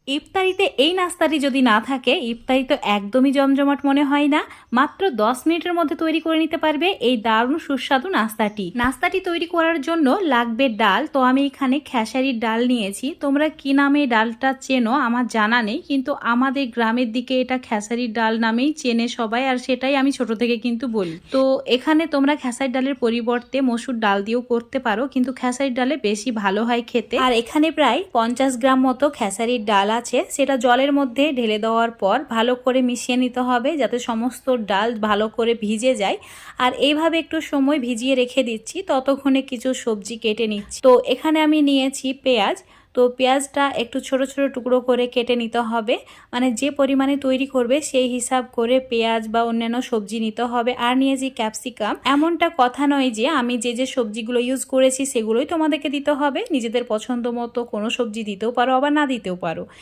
ইফতারিতে এই নাস্তাটি যদি না থাকে, ইফতারি তো একদমই জমজমাট মনে হয় না। মাত্র 10 মিনিটের মধ্যে তৈরি করে নিতে পারবে এই দারুণ সুস্বাদু নাস্তাটি তৈরি করার জন্য লাগবে ডাল। তো আমি এখানে খেসারির ডাল নিয়েছি। তোমরা কি নামে এই ডালটা চেনো আমার জানা নেই, কিন্তু আমাদের গ্রামের দিকে এটা খেসারির ডাল নামেই চেনে সবাই, আর সেটাই আমি ছোট থেকে কিন্তু বলি। তো এখানে তোমরা খেসারির ডালের পরিবর্তে মসুর ডাল দিয়েও করতে পারো, কিন্তু খেসারির ডালে বেশি ভালো হয় খেতে। আর এখানে প্রায় 50 গ্রাম মতো খেসারির ডাল আছে, সেটা জলের মধ্যে ঢেলে দেওয়ার পর ভালো করে মিশিয়ে নিতে হবে যাতে সমস্ত ডাল ভালো করে ভিজে যায়। আর এইভাবে একটু সময় ভিজিয়ে রেখে দিচ্ছি, ততক্ষণে কিছু সবজি কেটে নিচ্ছি। তো এখানে আমি নিয়েছি পেঁয়াজ। তো পেঁয়াজটা একটু ছোট ছোট টুকরো করে কেটে নিতে হবে, মানে যে পরিমাণে তৈরি করবে সেই হিসাব করে পেঁয়াজ বা অন্যান্য সবজি নিতে হবে। আর নিয়েছি ক্যাপসিকাম। এমনটা কথা নয় যে আমি যে যে সবজিগুলো ইউজ করেছি সেগুলোই তোমাদেরকে দিতে হবে, নিজেদের পছন্দ মতো কোনো সবজি দিতেও পারো আবার না দিতেও পারো।